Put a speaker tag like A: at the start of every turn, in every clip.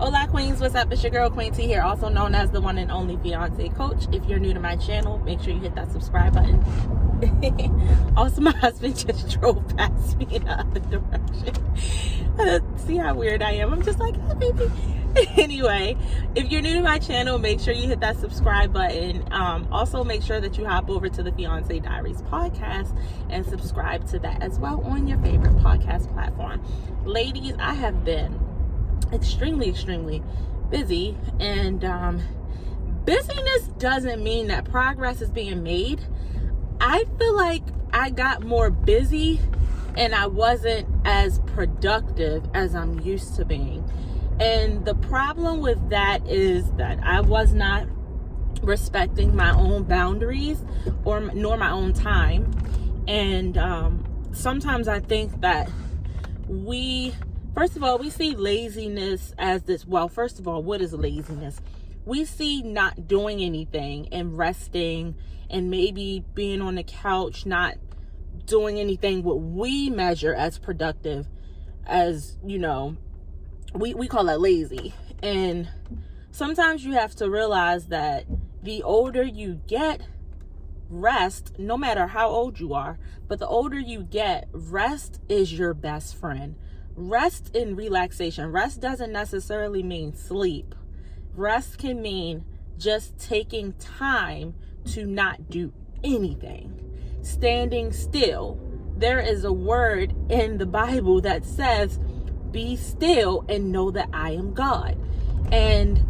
A: Hola Queens, what's up? It's your girl Queen T here, also known as the one and only fiance coach. If you're new to my channel, make sure you hit that subscribe button. Also, my husband just drove past me in the other direction. See how weird I am? I'm just like, oh, baby. Anyway, if you're new to my channel, make sure you hit that subscribe button. Also, make sure that you hop over to the Fiance Diaries podcast and subscribe to that as well on your favorite podcast platform. Ladies, I have been extremely busy, and busyness doesn't mean that progress is being made. I feel like I got more busy and I wasn't as productive as I'm used to being. And the problem with that is that I was not respecting my own boundaries nor my own time. And sometimes I think that first of all, we see laziness as this. Well, first of all, what is laziness? We see not doing anything and resting and maybe being on the couch, not doing anything what we measure as productive, as, you know, we call that lazy. And sometimes you have to realize that the older you get, rest, no matter how old you are, but the older you get, rest is your best friend. Rest and relaxation. Rest doesn't necessarily mean sleep. Rest can mean just taking time to not do anything. Standing still. There is a word in the Bible that says, be still and know that I am God. And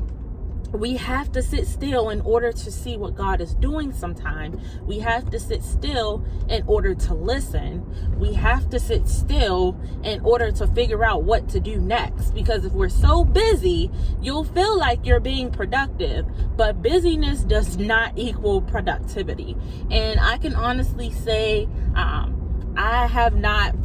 A: we have to sit still in order to see what God is doing sometimes. We have to sit still in order to listen. We have to sit still in order to figure out what to do next. Because if we're so busy, you'll feel like you're being productive, but busyness does not equal productivity. And I can honestly say, I have not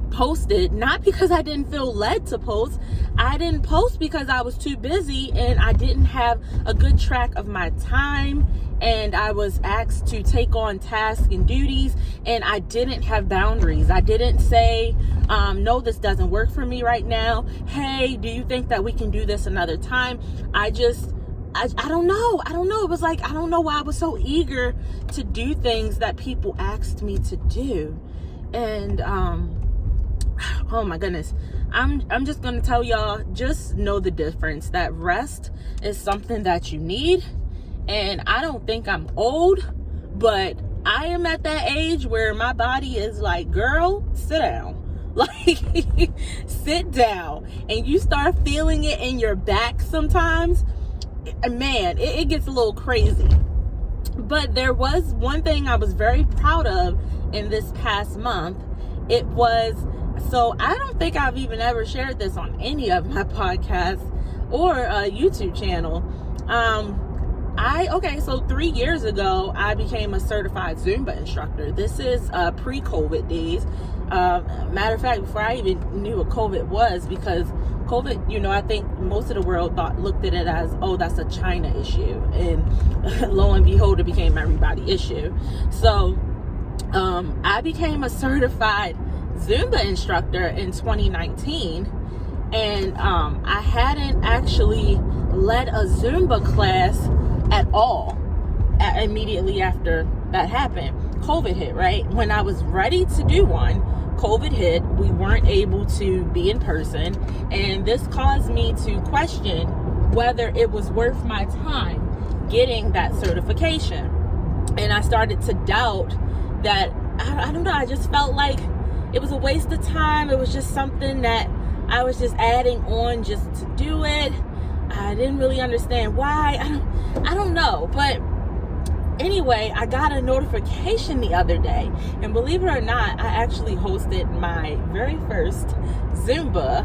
A: posted, not because I didn't feel led to post. I didn't post because I was too busy and I didn't have a good track of my time, and I was asked to take on tasks and duties, and I didn't have boundaries. I didn't say, no, this doesn't work for me right now. Hey, do you think that we can do this another time? I don't know. It was like, I don't know why I was so eager to do things that people asked me to do. And oh my goodness, I'm just gonna tell y'all, just know the difference, that rest is something that you need. And I don't think I'm old, but I am at that age where my body is like, girl, sit down. Like, sit down. And you start feeling it in your back sometimes. Man, it gets a little crazy. But there was one thing I was very proud of in this past month. So I don't think I've even ever shared this on any of my podcasts or YouTube channel. So 3 years ago, I became a certified Zumba instructor. This is pre-COVID days. Matter of fact, before I even knew what COVID was, because COVID, you know, I think most of the world looked at it as, oh, that's a China issue. And lo and behold, it became everybody's issue. So I became a certified Zumba instructor in 2019, and I hadn't actually led a Zumba class at all immediately after that happened. COVID hit, right? When I was ready to do one, COVID hit. We weren't able to be in person, and this caused me to question whether it was worth my time getting that certification. And I started to doubt that, I don't know, I just felt like it was a waste of time. It was just something that I was just adding on just to do it. I didn't really understand why. I don't know. But anyway, I got a notification the other day. And believe it or not, I actually hosted my very first Zumba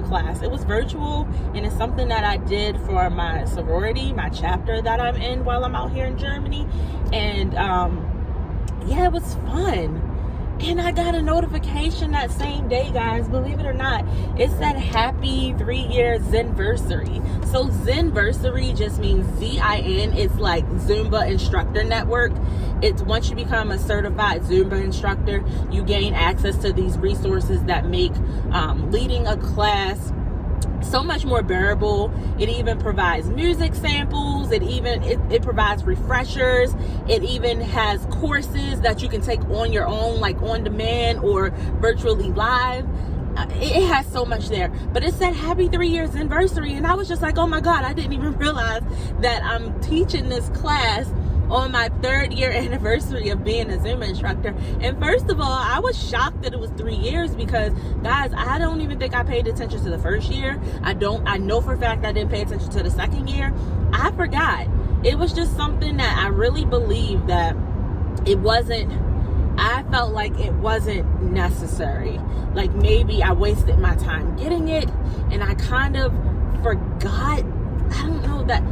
A: class. It was virtual, and it's something that I did for my sorority, my chapter that I'm in while I'm out here in Germany. And yeah, it was fun. And I got a notification that same day, guys, believe it or not. It said happy 3-year Zenversary. So Zenversary just means Z-I-N. It's like Zumba Instructor Network. It's once you become a certified Zumba instructor, you gain access to these resources that make leading a class so much more bearable. It even provides music samples. It provides refreshers. It even has courses that you can take on your own, like on demand or virtually live. It has so much there. But it said happy 3 years anniversary, and I was just like, oh my God, I didn't even realize that I'm teaching this class on my 3rd year anniversary of being a Zumba instructor. And first of all, I was shocked that it was 3 years, because guys, I don't even think I paid attention to the first year. I know for a fact I didn't pay attention to the second year. I forgot. It was just something that I really believe that I felt like it wasn't necessary. Like maybe I wasted my time getting it, and I kind of forgot. I don't know that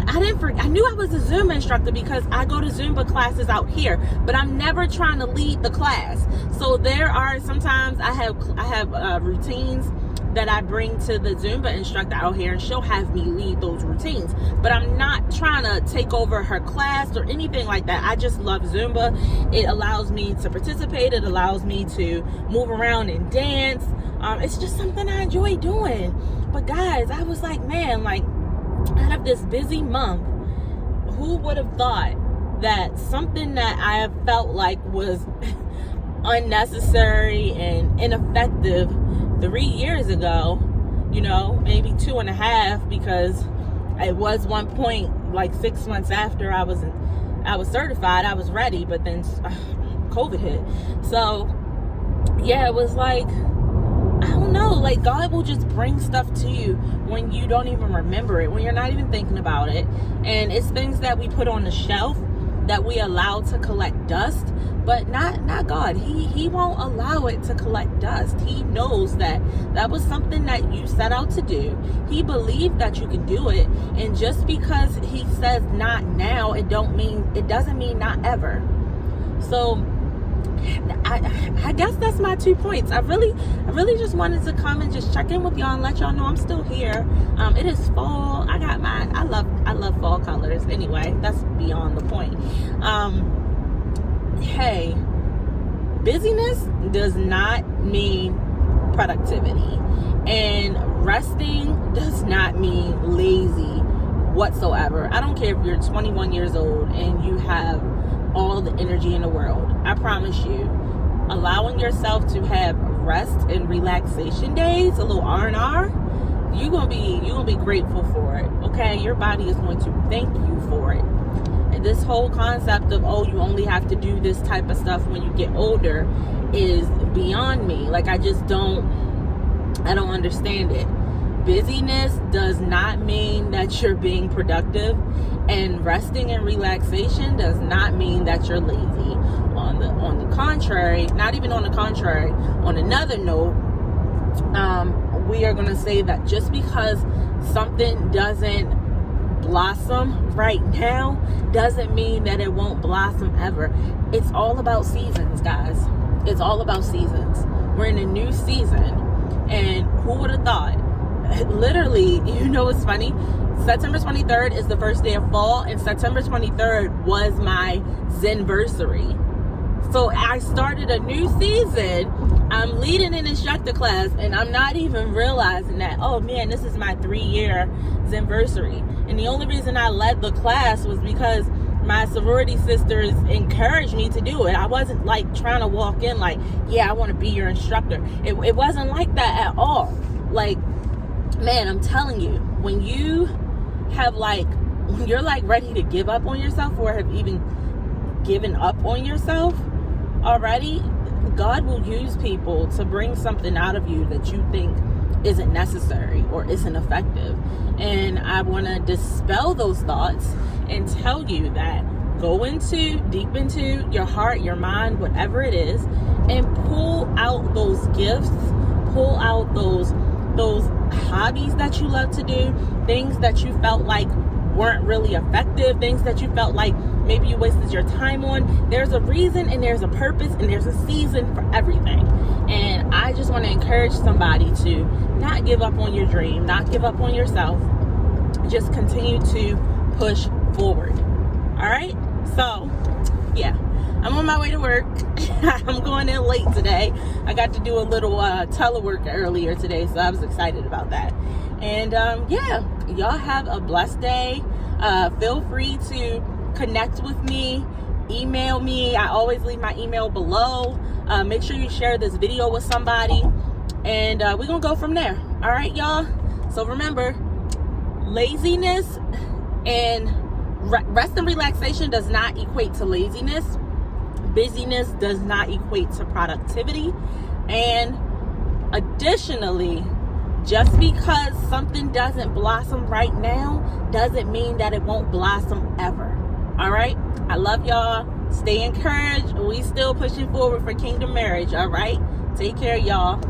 A: I knew I was a Zumba instructor because I go to Zumba classes out here, but I'm never trying to lead the class. So there are sometimes I have routines that I bring to the Zumba instructor out here, and she'll have me lead those routines. But I'm not trying to take over her class or anything like that. I just love Zumba. It allows me to participate. It allows me to move around and dance. It's just something I enjoy doing. But guys, I was like, man, like out of this busy month, who would have thought that something that I have felt like was unnecessary and ineffective 3 years ago, maybe 2.5, because it was one point like 6 months after I was certified, I was ready, but then COVID hit. So yeah, it was like, I don't know, like God will just bring stuff to you when you don't even remember it, when you're not even thinking about it. And it's things that we put on the shelf that we allow to collect dust, but not God. He won't allow it to collect dust. He knows that was something that you set out to do. He believed that you can do it, and just because he says not now, it doesn't mean not ever. So I guess that's my 2 points. I really just wanted to come and just check in with y'all and let y'all know I'm still here. It is fall. I love fall colors. Anyway, that's beyond the point. Hey, busyness does not mean productivity, and resting does not mean lazy whatsoever. I don't care if you're 21 years old and you have all the energy in the world. I promise you, allowing yourself to have rest and relaxation days, a little R&R, you're gonna be grateful for it. Okay, your body is going to thank you for it. And this whole concept of, oh, you only have to do this type of stuff when you get older is beyond me. Like, I don't understand it. Busyness does not mean that you're being productive, and resting and relaxation does not mean that you're lazy. On the contrary, not even on the contrary, on another note, we are going to say that just because something doesn't blossom right now doesn't mean that it won't blossom ever. It's all about seasons, guys. It's all about seasons. We're in a new season, and who would have thought? Literally, what's funny? September 23rd is the first day of fall, and September 23rd was my Zenversary. So I started a new season. I'm leading an instructor class, and I'm not even realizing that, oh man, this is my 3-year Zenversary. And the only reason I led the class was because my sorority sisters encouraged me to do it. I wasn't like trying to walk in like, yeah, I want to be your instructor. It wasn't like that at all. Like, man, I'm telling you, when you're like ready to give up on yourself, or have even given up on yourself already, God will use people to bring something out of you that you think isn't necessary or isn't effective. And I want to dispel those thoughts and tell you that go deep into your heart, your mind, whatever it is, and pull out those gifts, pull out those hobbies that you love to do, things that you felt like weren't really effective, things that you felt like maybe you wasted your time on. There's a reason, and there's a purpose, and there's a season for everything. And I just want to encourage somebody to not give up on your dream, not give up on yourself. Just continue to push forward. All right? So, yeah, I'm on my way to work. I'm going in late today. I got to do a little telework earlier today, so I was excited about that. And yeah, y'all have a blessed day. Feel free to connect with me, email me. I always leave my email below. Make sure you share this video with somebody, and we're gonna go from there. All right, y'all. So remember, laziness and rest and relaxation does not equate to laziness. Busyness does not equate to productivity. And additionally, just because something doesn't blossom right now doesn't mean that it won't blossom ever. All right? I love y'all. Stay encouraged. We still pushing forward for kingdom marriage. All right? Take care, y'all.